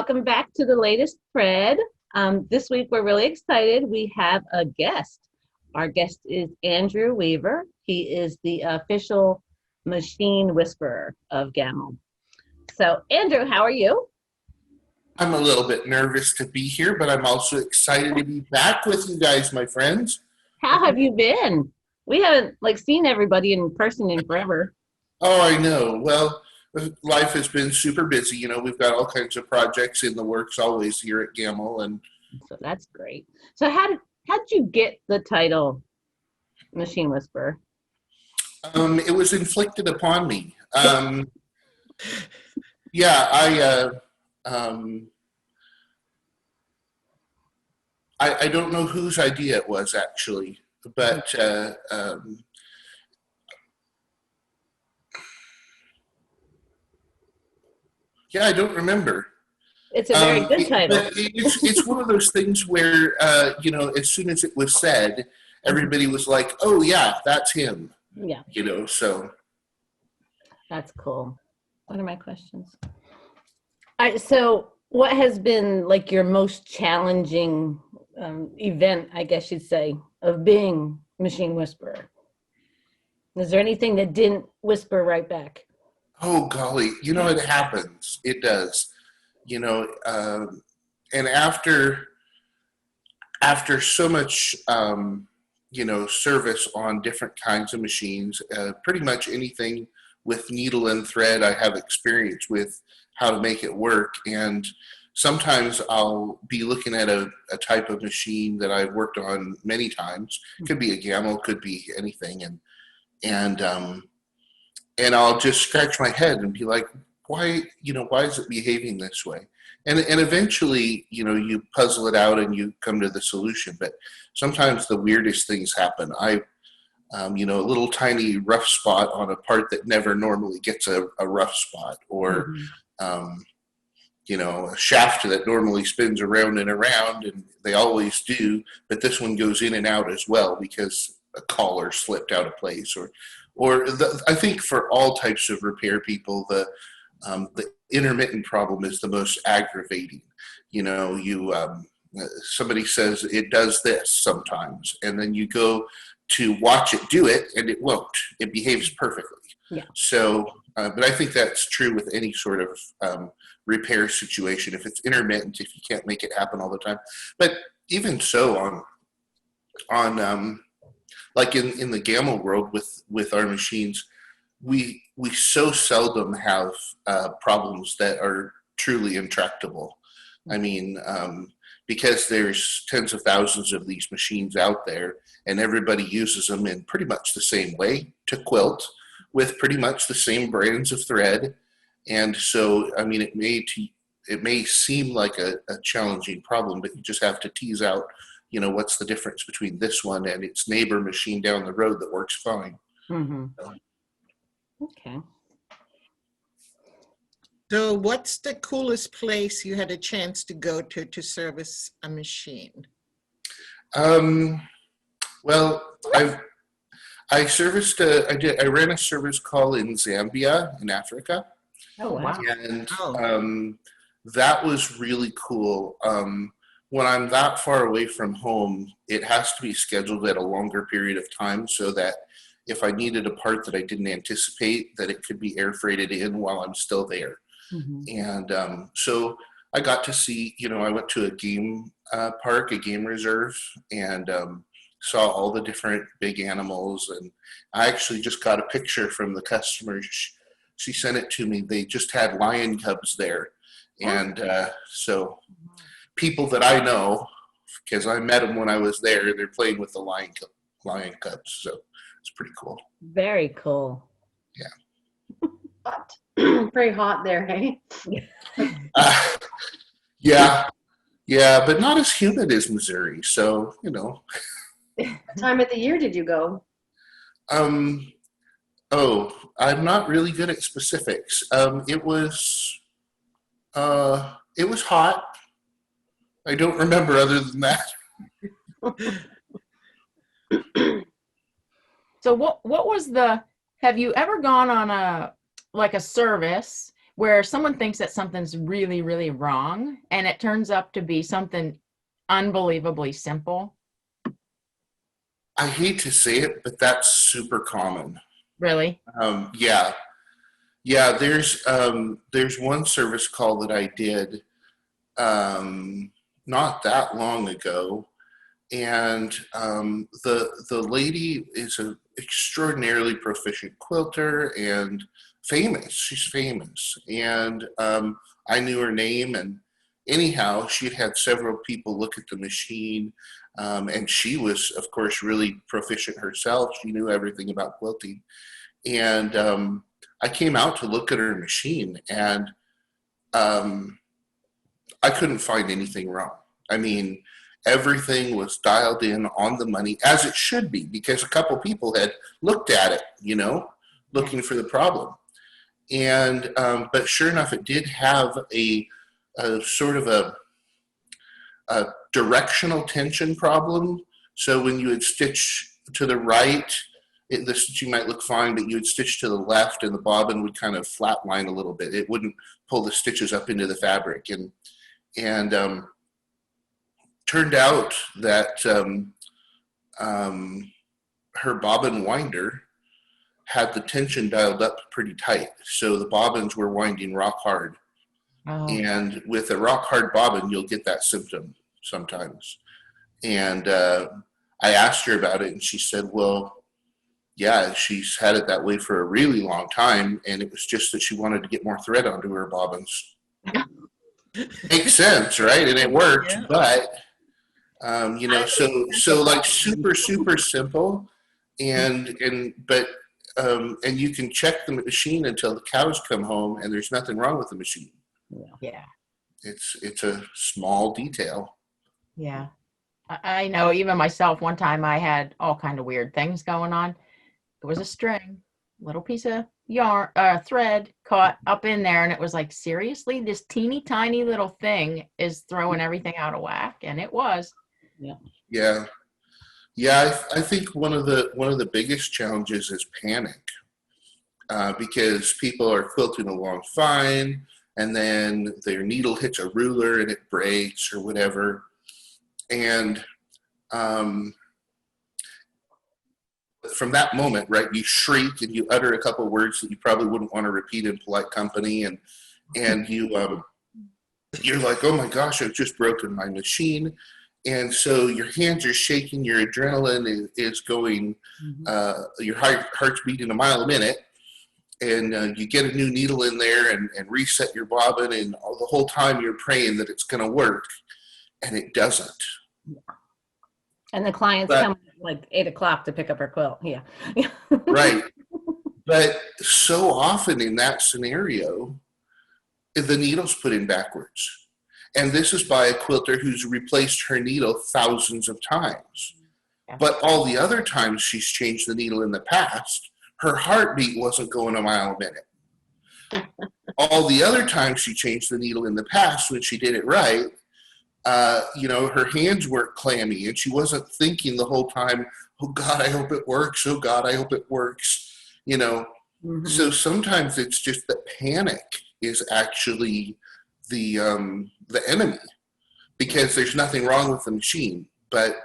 welcome back to the latest thread. This week we're really excited. We have a guest. Our guest is Andrew Weaver. He is the official machine whisperer of GAML. So, Andrew, how are you? I'm a little bit nervous to be here, but I'm also excited to be back with you guys, my friends. How have you been? We haven't seen everybody in person in forever. Oh, I know. Well, life has been super busy. You know, we've got all kinds of projects in the works always here at GAML, and So that's great. So how did you get the title Machine Whisperer? it was inflicted upon me. Yeah, I don't know whose idea it was actually, but yeah, I don't remember. It's a very good title. But it's one of those things where you know, as soon as it was said, everybody was like, "Oh yeah, that's him." Yeah, You know, so that's cool. What are my questions? All right, so what has been your most challenging event, I guess you'd say, of being Machine Whisperer? Is there anything that didn't whisper right back? oh golly, you know, it happens. It does. You know, and after so much you know, service on different kinds of machines, pretty much anything with needle and thread, I have experience with how to make it work. And sometimes I'll be looking at a type of machine that I've worked on many times. Could be a GAML, could be anything, and and I'll just scratch my head and be like, why, you know, why is it behaving this way? And eventually, you know, you puzzle it out and you come to the solution. But sometimes the weirdest things happen. You know, a little tiny rough spot on a part that never normally gets a rough spot, or you know, a shaft that normally spins around and around, and they always do, but this one goes in and out as well because a collar slipped out of place, I think for all types of repair people, the intermittent problem is the most aggravating. You know, somebody says it does this sometimes, and then you go to watch it do it, and it won't. It behaves perfectly. Yeah. So, but I think that's true with any sort of repair situation. If it's intermittent, if you can't make it happen all the time, but even so, on like in the GAML world with our machines, we so seldom have problems that are truly intractable. I mean, because there's tens of thousands of these machines out there, and everybody uses them in pretty much the same way to quilt, with pretty much the same brands of thread. And so, I mean, it may seem like a challenging problem, but you just have to tease out, you know, what's the difference between this one and its neighbor machine down the road that works fine. Mm-hmm. Okay. So what's the coolest place you had a chance to go to service a machine? Well, I ran a service call in Zambia in Africa. Oh, wow. And that was really cool. When I'm that far away from home, it has to be scheduled at a longer period of time so that if I needed a part that I didn't anticipate, that it could be air freighted in while I'm still there. Mm-hmm. And so I got to see, you know, I went to a game park, a game reserve, and saw all the different big animals. And I actually just got a picture from the customer. She sent it to me. They just had lion cubs there. And so people that I know, because I met them when I was there, they're playing with the lion cubs. So it's pretty cool. Very cool. Yeah. Hot. Very hot there, hey? Yeah, but not as humid as Missouri. So, you know. What time of the year did you go? Oh, I'm not really good at specifics. It was hot. I don't remember other than that. So what was have you ever gone on a service where someone thinks that something's really, really wrong, and it turns up to be something unbelievably simple? I hate to say it, but that's super common. Really? Yeah, yeah. There's one service call that I did not that long ago, and the lady is an extraordinarily proficient quilter and famous. She's famous, and I knew her name. And anyhow, she'd had several people look at the machine, and she was, of course, really proficient herself. She knew everything about quilting, and I came out to look at her machine, and I couldn't find anything wrong. I mean, everything was dialed in on the money, as it should be, because a couple people had looked at it, looking for the problem. And but sure enough, it did have a sort of a directional tension problem. So when you would stitch to the right, the stitching might look fine, but you would stitch to the left and the bobbin would kind of flatline a little bit. It wouldn't pull the stitches up into the fabric. And turned out that her bobbin winder had the tension dialed up pretty tight. So the bobbins were winding rock hard. Oh. And with a rock hard bobbin, you'll get that symptom sometimes. And I asked her about it, and she said, well, yeah, she's had it that way for a really long time, and it was just that she wanted to get more thread onto her bobbins. Makes sense, right? And it worked, Yeah. but so like super simple, and you can check the machine until the cows come home, and there's nothing wrong with the machine. Yeah. It's a small detail. Yeah. I know, even myself, one time I had all kind of weird things going on. It was a string, little piece of yarn, thread caught up in there, and it was like, seriously, this teeny tiny little thing is throwing everything out of whack, and it was. Yeah. I think one of the biggest challenges is panic, because people are quilting along fine, and then their needle hits a ruler and it breaks or whatever, and from that moment, right, you shriek and you utter a couple of words that you probably wouldn't want to repeat in polite company, and you you're like, oh my gosh, I've just broken my machine. And so your hands are shaking, your adrenaline is going, your heart's beating a mile a minute, and you get a new needle in there and reset your bobbin, and the whole time you're praying that it's going to work, and it doesn't. And the clients But- come at like 8 o'clock to pick up her quilt. Yeah. Right. But so often in that scenario, the needle's put in backwards. And this is by a quilter who's replaced her needle thousands of times. But all the other times she's changed the needle in the past, her heartbeat wasn't going a mile a minute. All the other times she changed the needle in the past, when she did it right, her hands weren't clammy, and she wasn't thinking the whole time, oh God, I hope it works. Oh God, I hope it works. So sometimes it's just that panic is actually the enemy, because there's nothing wrong with the machine. But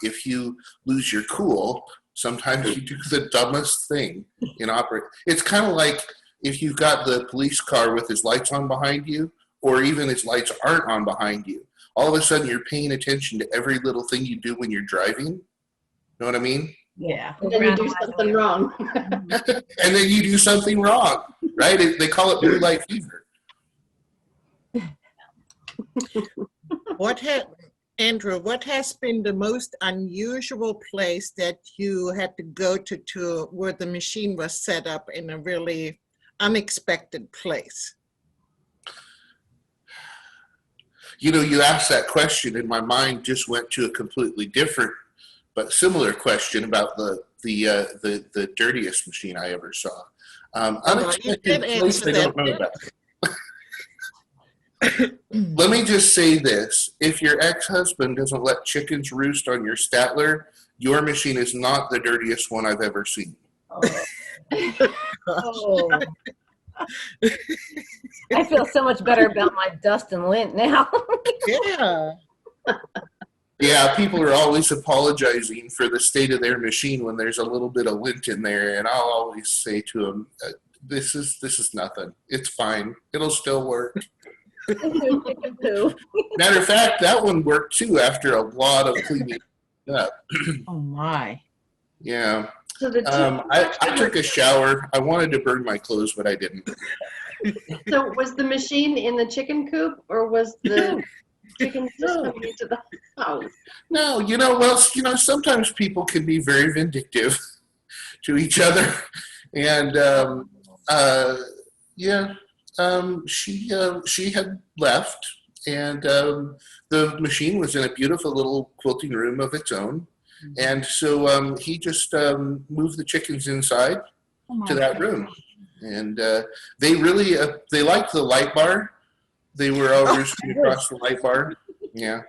if you lose your cool, sometimes you do the dumbest thing in operate. It's kind of like if you've got the police car with his lights on behind you, or even his lights aren't on behind you. All of a sudden, you're paying attention to every little thing you do when you're driving. Know what I mean? Yeah. And then you do something wrong. And then you do something wrong, right? They call it blue light fever. Andrew, what has been the most unusual place that you had to go to where the machine was set up in a really unexpected place? You asked that question, and my mind just went to a completely different but similar question about the dirtiest machine I ever saw. Unexpected place I don't know about. Let me just say this. If your ex-husband doesn't let chickens roost on your Statler, your machine is not the dirtiest one I've ever seen. Oh. I feel so much better about my dust and lint now. Yeah. Yeah, people are always apologizing for the state of their machine when there's a little bit of lint in there, and I'll always say to them, "This is nothing. It's fine. It'll still work." Poo. Matter of fact, that one worked too after a lot of cleaning up. Oh my. Yeah. So the I took a shower. I wanted to burn my clothes, but I didn't. so was the machine in the chicken coop, or was the chicken just coming into the house? No, sometimes people can be very vindictive to each other, and she had left, and the machine was in a beautiful little quilting room of its own, and so he just moved the chickens inside Oh my to that God. room, and they really they liked the light bar. They were all roosting across the light bar. Yeah.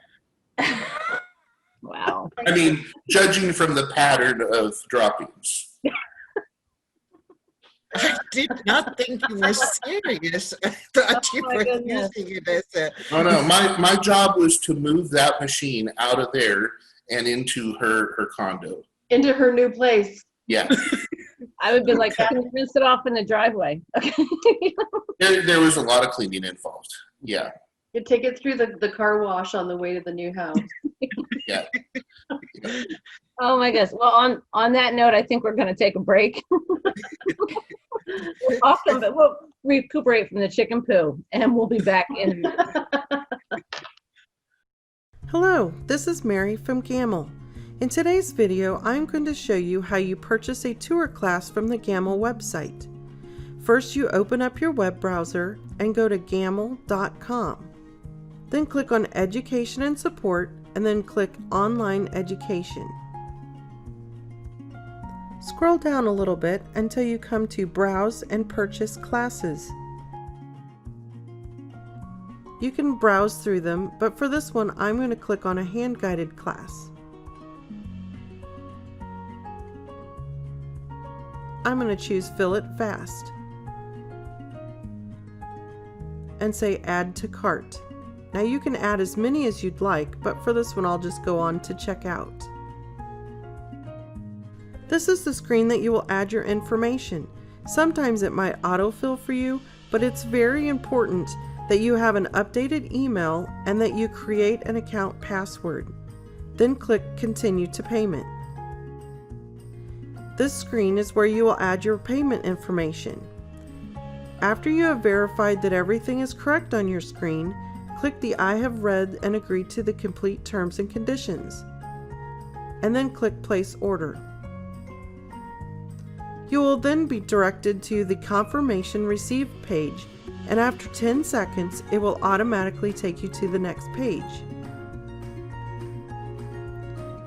Wow. I mean, judging from the pattern of droppings. I did not think you were serious. I thought you Oh my were goodness. using it as a. Oh no, my job was to move that machine out of there and into her condo. Into her new place. Yeah. I would be like, I can rinse it off in the driveway. Okay. There was a lot of cleaning involved. Yeah. You take it through the car wash on the way to the new house. Yeah. Oh my gosh. Well, on that note, I think we're going to take a break. Awesome, but we'll recuperate from the chicken poo, and we'll be back in. Hello, this is Mary from Gamel. In today's video, I'm going to show you how you purchase a tour class from the Gamel website. First, you open up your web browser and go to gamel.com. Then click on Education and Support, and then click Online Education. Scroll down a little bit until you come to Browse and Purchase Classes. You can browse through them, but for this one, I'm going to click on a hand-guided class. I'm going to choose Fill It Fast and say Add to Cart. Now you can add as many as you'd like, but for this one I'll just go on to Checkout. This is the screen that you will add your information. Sometimes it might autofill for you, but it's very important that you have an updated email and that you create an account password. Then click Continue to Payment. This screen is where you will add your payment information. After you have verified that everything is correct on your screen, click the I have read and agreed to the complete terms and conditions, and then click Place Order. You will then be directed to the Confirmation Received page, and after 10 seconds, it will automatically take you to the next page.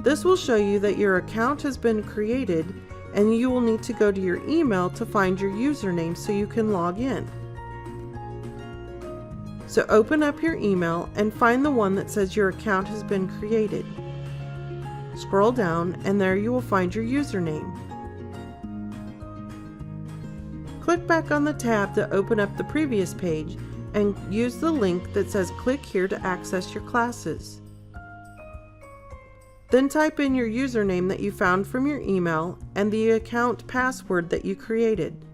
This will show you that your account has been created, and you will need to go to your email to find your username so you can log in. So open up your email and find the one that says your account has been created. Scroll down and there you will find your username. Click back on the tab to open up the previous page and use the link that says click here to access your classes. Then type in your username that you found from your email and the account password that you created,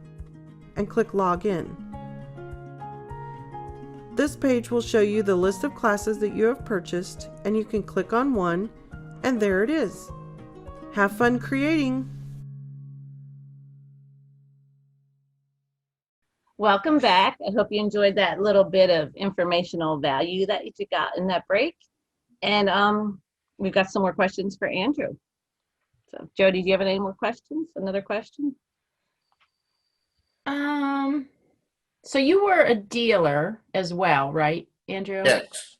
and click Login. This page will show you the list of classes that you have purchased, and you can click on one, and there it is. Have fun creating! Welcome back. I hope you enjoyed that little bit of informational value that you got in that break. And we've got some more questions for Andrew. So Jody, do you have any more questions? Another question? So you were a dealer as well, right, Andrew? Yes.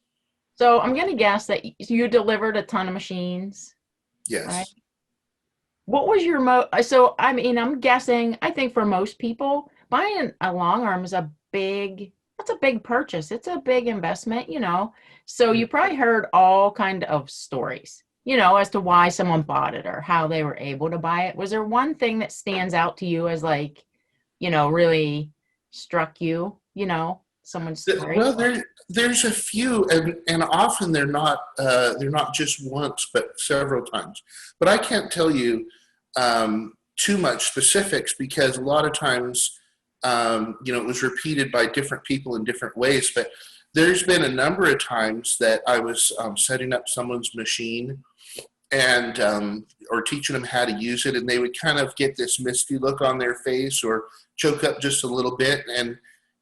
So I'm going to guess that you delivered a ton of machines. Yes. Right. What was your so I mean, I'm guessing, I think for most people, buying a long arm is that's a big purchase. It's a big investment, you know. So you probably heard all kind of stories, you know, as to why someone bought it or how they were able to buy it. Was there one thing that stands out to you as like, you know, really struck you, someone's story? Well, there's a few, and often they're not just once, but several times. But I can't tell you too much specifics because a lot of times, it was repeated by different people in different ways. But there's been a number of times that I was setting up someone's machine and or teaching them how to use it, and they would kind of get this misty look on their face or choke up just a little bit,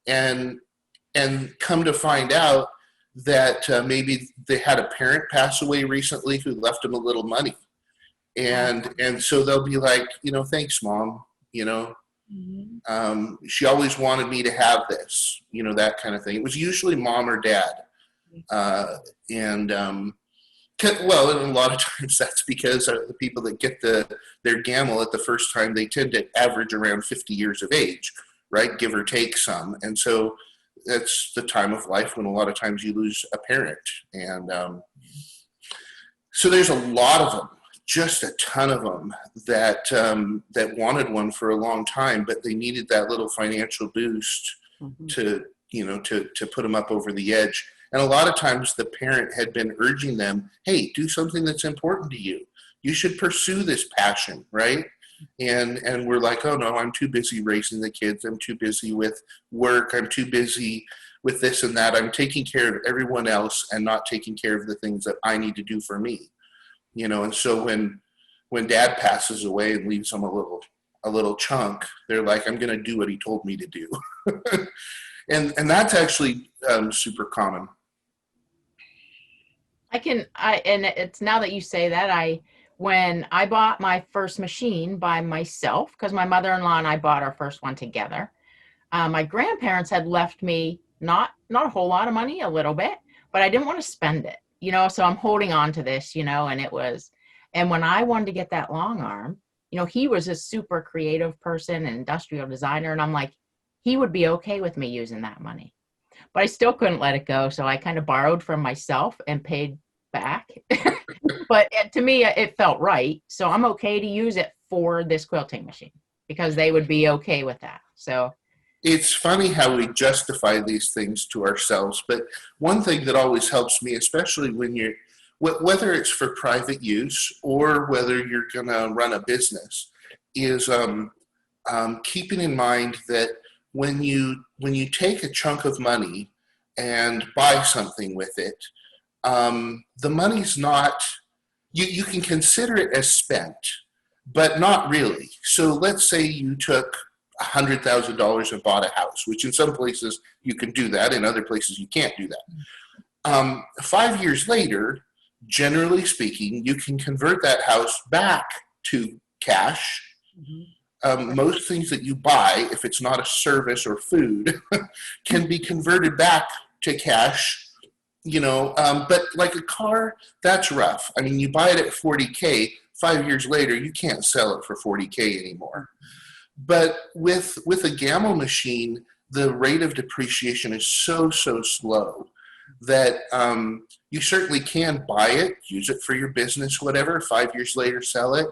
and come to find out that maybe they had a parent pass away recently who left them a little money, and so they'll be like, thanks, Mom. She always wanted me to have this, that kind of thing. It was usually mom or dad, and a lot of times that's because the people that get their Gamel at the first time, they tend to average around 50 years of age, right? Give or take some. And so that's the time of life when a lot of times you lose a parent. And so there's a lot of them, just a ton of them that wanted one for a long time, but they needed that little financial boost to put them up over the edge. And a lot of times the parent had been urging them, hey, do something that's important to you. You should pursue this passion, right? And we're like, oh no, I'm too busy raising the kids. I'm too busy with work. I'm too busy with this and that. I'm taking care of everyone else and not taking care of the things that I need to do for me. And so when dad passes away and leaves them a little chunk, they're like, I'm going to do what he told me to do. and that's actually super common. And it's now that you say that, when I bought my first machine by myself, because my mother-in-law and I bought our first one together, my grandparents had left me not a whole lot of money, a little bit, but I didn't want to spend it, so I'm holding on to this, and when I wanted to get that long arm, he was a super creative person, an industrial designer, and I'm like, he would be okay with me using that money. But I still couldn't let it go, so I kind of borrowed from myself and paid back. But to me, it felt right. So I'm okay to use it for this quilting machine because they would be okay with that. So it's funny how we justify these things to ourselves. But one thing that always helps me, especially when whether it's for private use or whether you're going to run a business, is keeping in mind that when you take a chunk of money and buy something with it, the money's not, you can consider it as spent, but not really. So let's say you took $100,000 and bought a house, which in some places you can do that, in other places you can't do that. 5 years later, generally speaking, you can convert that house back to cash. Most things that you buy, if it's not a service or food, can be converted back to cash, but like a car, that's rough. I mean, you buy it at $40K, 5 years later, you can't sell it for $40K anymore. But with a Gamel machine, the rate of depreciation is so slow that you certainly can buy it, use it for your business, whatever, 5 years later, sell it.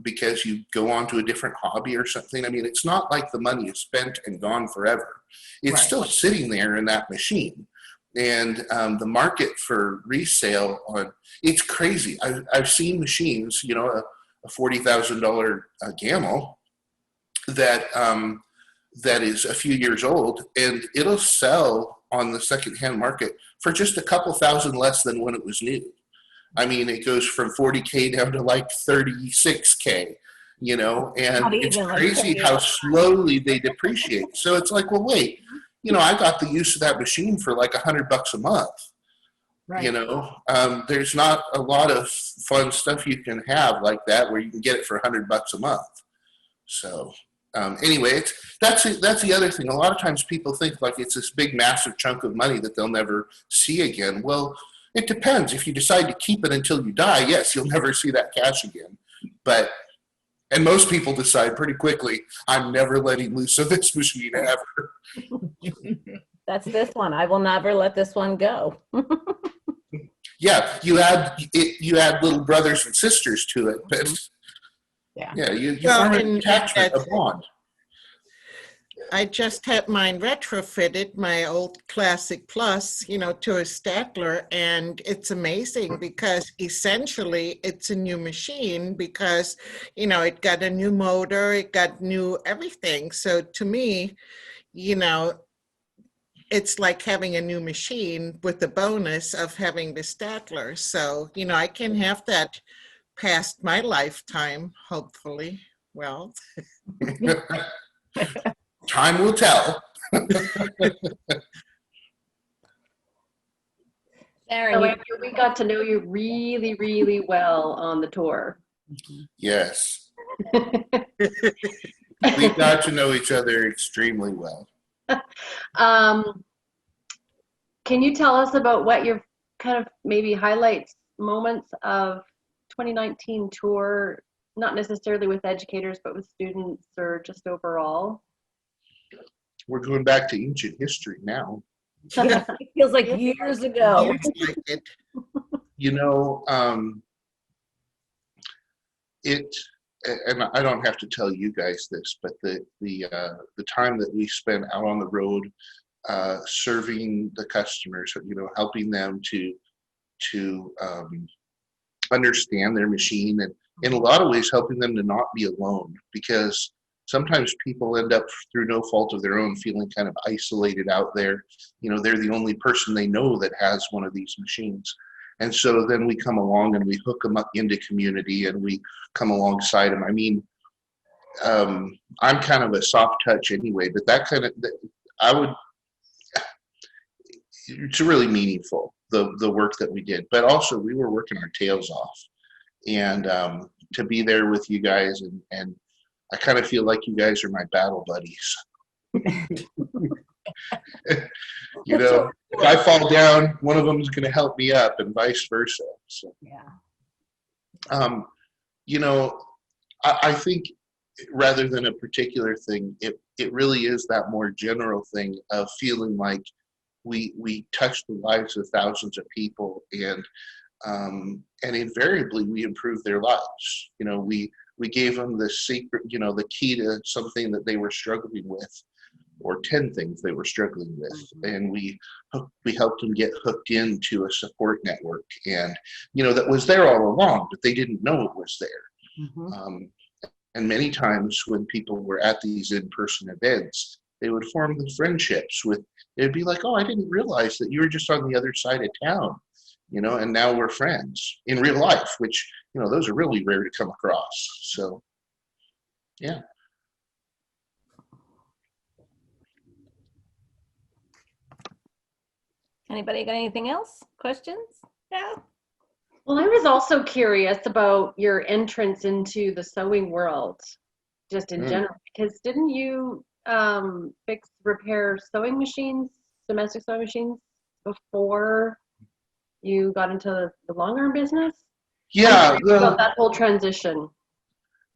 Because you go on to a different hobby or something. I mean, it's not like the money is spent and gone forever. It's still sitting there in that machine. And the market for resale it's crazy. I've seen machines, a $40,000 Gamel that is a few years old, and it'll sell on the secondhand market for just a couple thousand less than when it was new. I mean, it goes from $40K down to like $36K, and it's crazy how slowly they depreciate. So it's like, well, wait, I got the use of that machine for like $100 a month. Right. There's not a lot of fun stuff you can have like that where you can get it for $100 a month. So anyway, that's the other thing. A lot of times people think like it's this big, massive chunk of money that they'll never see again. Well, it depends. If you decide to keep it until you die, yes, you'll never see that cash again. And most people decide pretty quickly, I'm never letting loose of this machine ever. That's this one. I will never let this one go. Yeah, you add little brothers and sisters to it, but you form an attachment, a bond. I just had mine retrofitted, my old Classic Plus, you know, to a Statler, and it's amazing because essentially it's a new machine because, you know, it got a new motor, it got new everything. So to me, you know, it's like having a new machine with the bonus of having the Statler. So, you know, I can have that past my lifetime, hopefully. Well, Time will tell. Sharon, So you- Andrew, we got to know you really, really well on the tour. Yes, we got to know each other extremely well. Can you tell us about what your kind of maybe highlights moments of 2019 tour, not necessarily with educators, but with students or just overall? We're going back to ancient history now. yeah, it feels like years ago. years like it. You know, and I don't have to tell you guys this, but the time that we spent out on the road, serving the customers, you know, helping them to understand their machine, and in a lot of ways helping them to not be alone, because sometimes people end up through no fault of their own feeling kind of isolated out there. You know, they're the only person they know that has one of these machines. And so then we come along and we hook them up into community and we come alongside them. I mean, I'm kind of a soft touch anyway, but that kind of, it's really meaningful, the work that we did. But also we were working our tails off. And to be there with you guys, and I kind of feel like you guys are my battle buddies. You know, if I fall down, one of them is going to help me up, and vice versa. So, Yeah. you know, I think rather than a particular thing, it really is that more general thing of feeling like we touch the lives of thousands of people, and invariably we improve their lives. You know, we gave them the secret, you know, the key to something that they were struggling with, or 10 things they were struggling with. And we helped them get hooked into a support network, and, you know, that was there all along, but they didn't know it was there. Mhm. And many times when people were at these in-person events, they would form the friendships with, it'd be like, oh, I didn't realize that you were just on the other side of town, you know, and now we're friends in real life, which, you know, those are really rare to come across. So, yeah. Anybody got anything else? Questions? Yeah. Well, I was also curious about your entrance into the sewing world, just in general, because didn't you repair sewing machines, domestic sewing machines, before you got into the long arm business? Yeah. About that whole transition.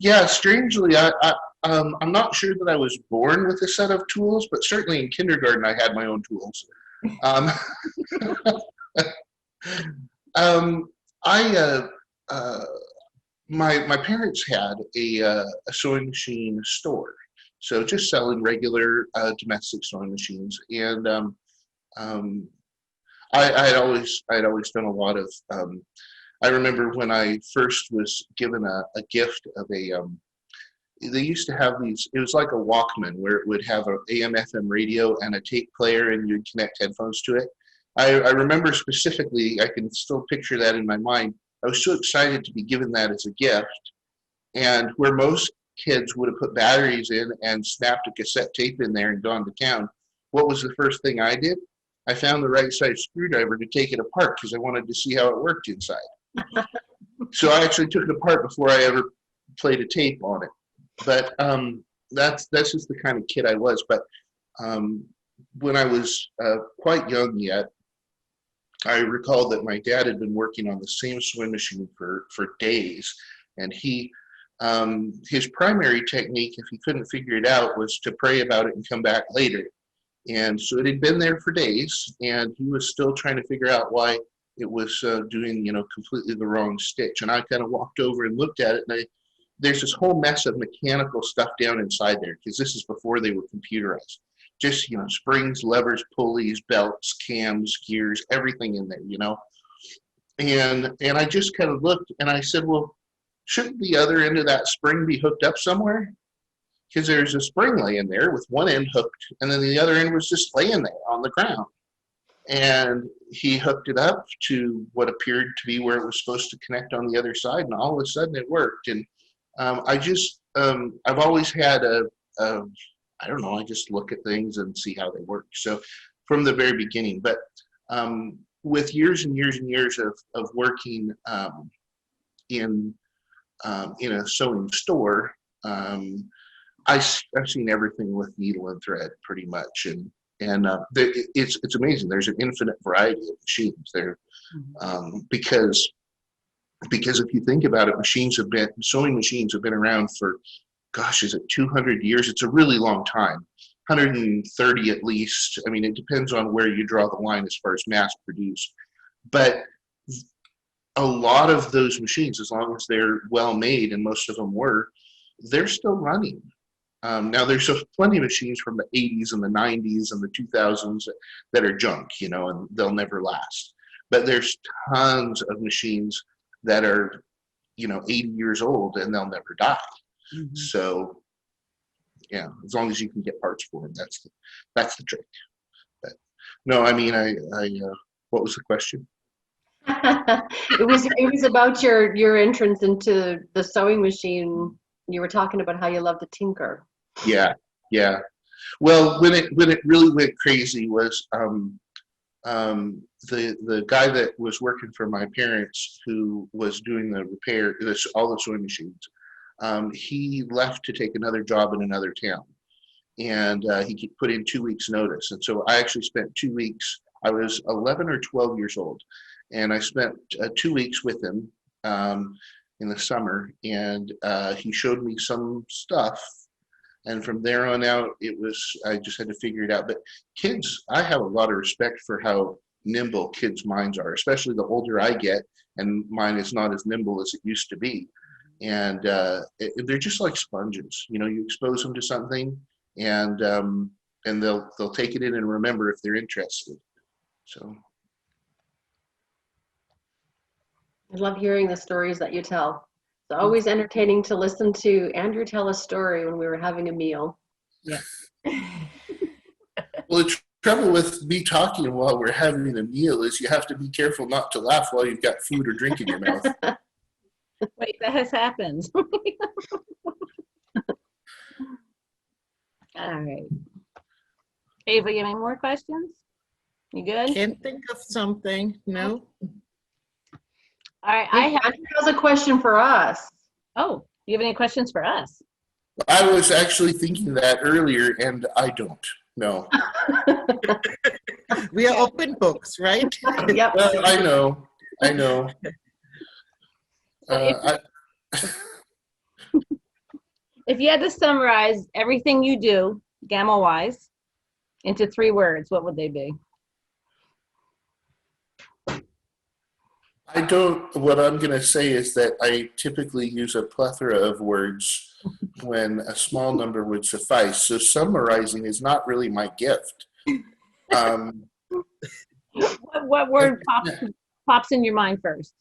Yeah, strangely, I'm not sure that I was born with a set of tools, but certainly in kindergarten I had my own tools. My parents had a sewing machine store, so just selling regular domestic sewing machines, and I had always done a lot of. I remember when I first was given a gift of a. They used to have these. It was like a Walkman where it would have an AM/FM radio and a tape player, and you'd connect headphones to it. I remember specifically. I can still picture that in my mind. I was so excited to be given that as a gift, and where most kids would have put batteries in and snapped a cassette tape in there and gone to town, what was the first thing I did? I found the right size screwdriver to take it apart because I wanted to see how it worked inside. So I actually took it apart before I ever played a tape on it. But that's just the kind of kid I was. But when I was quite young yet, I recall that my dad had been working on the same sewing machine for days, and his primary technique, if he couldn't figure it out, was to pray about it and come back later. And so it had been there for days, and he was still trying to figure out why it was doing, completely the wrong stitch. And I kind of walked over and looked at it, and there's this whole mess of mechanical stuff down inside there, because this is before they were computerized. Just, springs, levers, pulleys, belts, cams, gears, everything in there, And I just kind of looked and I said, well, shouldn't the other end of that spring be hooked up somewhere? Because there's a spring laying there with one end hooked, and then the other end was just laying there on the ground. And he hooked it up to what appeared to be where it was supposed to connect on the other side, and all of a sudden it worked. And I've always had I don't know, I just look at things and see how they work. So from the very beginning, but with years and years and years of working in a sewing store, I've seen everything with needle and thread pretty much, and it's amazing. There's an infinite variety of machines there, because if you think about it, sewing machines have been around for, gosh, is it 200 years? It's a really long time, 130 at least. I mean, it depends on where you draw the line as far as mass produced, but a lot of those machines, as long as they're well made, and most of them were, they're still running. Now there's plenty of machines from the 80s and the 90s and the 2000s that are junk, and they'll never last. But there's tons of machines that are, 80 years old and they'll never die. Mm-hmm. So, yeah, as long as you can get parts for them, that's the trick. But no, I mean, what was the question? It was about your entrance into the sewing machine. You were talking about how you love to tinker. Yeah. Well, when it really went crazy was the guy that was working for my parents, who was doing the repair, all the sewing machines. He left to take another job in another town, and he put in 2 weeks notice. And so I actually spent 2 weeks. I was 11 or 12 years old, and I spent 2 weeks with him in the summer, and he showed me some stuff. And from there on out, I just had to figure it out. But kids, I have a lot of respect for how nimble kids' minds are, especially the older I get, and mine is not as nimble as it used to be. And they're just like sponges. You expose them to something, and they'll take it in and remember if they're interested. So I love hearing the stories that you tell. It's always entertaining to listen to Andrew tell a story when we were having a meal. Yeah. Well, the trouble with me talking while we're having a meal is you have to be careful not to laugh while you've got food or drink in your mouth. Wait, that has happened. All right. Ava, you have any more questions? You good? Can't think of something. No. All right. Andrew has a question for us. Oh, you have any questions for us? I was actually thinking that earlier, and I don't. No. We are open books, right? Yep. Well, I know. If you had to summarize everything you do, Gamma-wise, into 3 words, what would they be? What I'm going to say is that I typically use a plethora of words when a small number would suffice. So summarizing is not really my gift. What word pops in your mind first?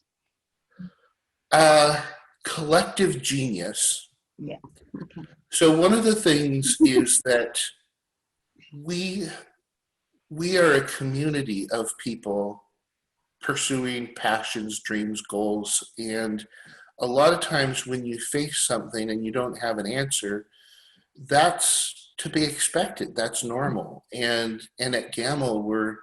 Collective genius. Yeah. Okay. So one of the things is that we are a community of people pursuing passions, dreams, goals, and a lot of times when you face something and you don't have an answer, that's to be expected. That's normal. And at Gamma, we're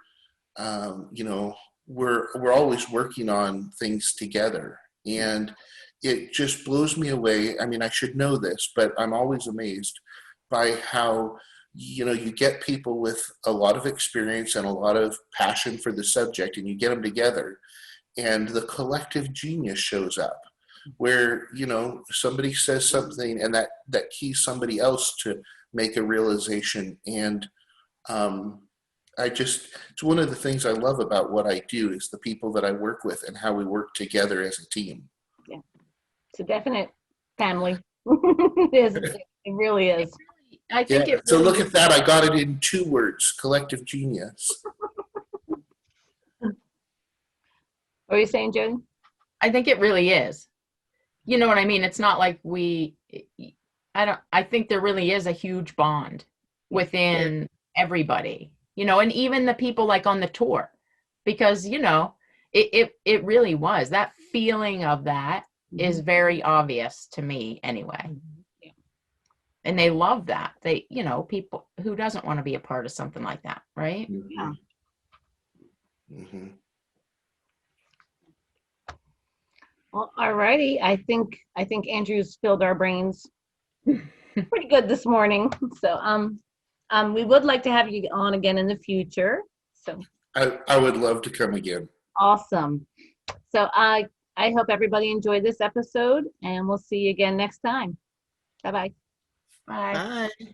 always working on things together, and it just blows me away. I mean, I should know this, but I'm always amazed by how you get people with a lot of experience and a lot of passion for the subject, and you get them together, and the collective genius shows up, where somebody says something and that keys somebody else to make a realization. And it's one of the things I love about what I do is the people that I work with and how we work together as a team. Yeah, it's a definite family. It is. It really is. I Yeah. think it So really look at that. I got it in 2 words: collective genius. What are you saying, Jody? I think it really is. You know what I mean? It's not like I think there really is a huge bond within everybody, and even the people like on the tour, because, it really was that feeling of that is very obvious to me anyway. Yeah. And they love that. They, people who doesn't want to be a part of something like that, right? Yeah. Mm-hmm. Well, all righty. I think Andrew's filled our brains pretty good this morning. So we would like to have you on again in the future. So I would love to come again. awesome. So I hope everybody enjoyed this episode, and we'll see you again next time. Bye-bye. Bye. Bye.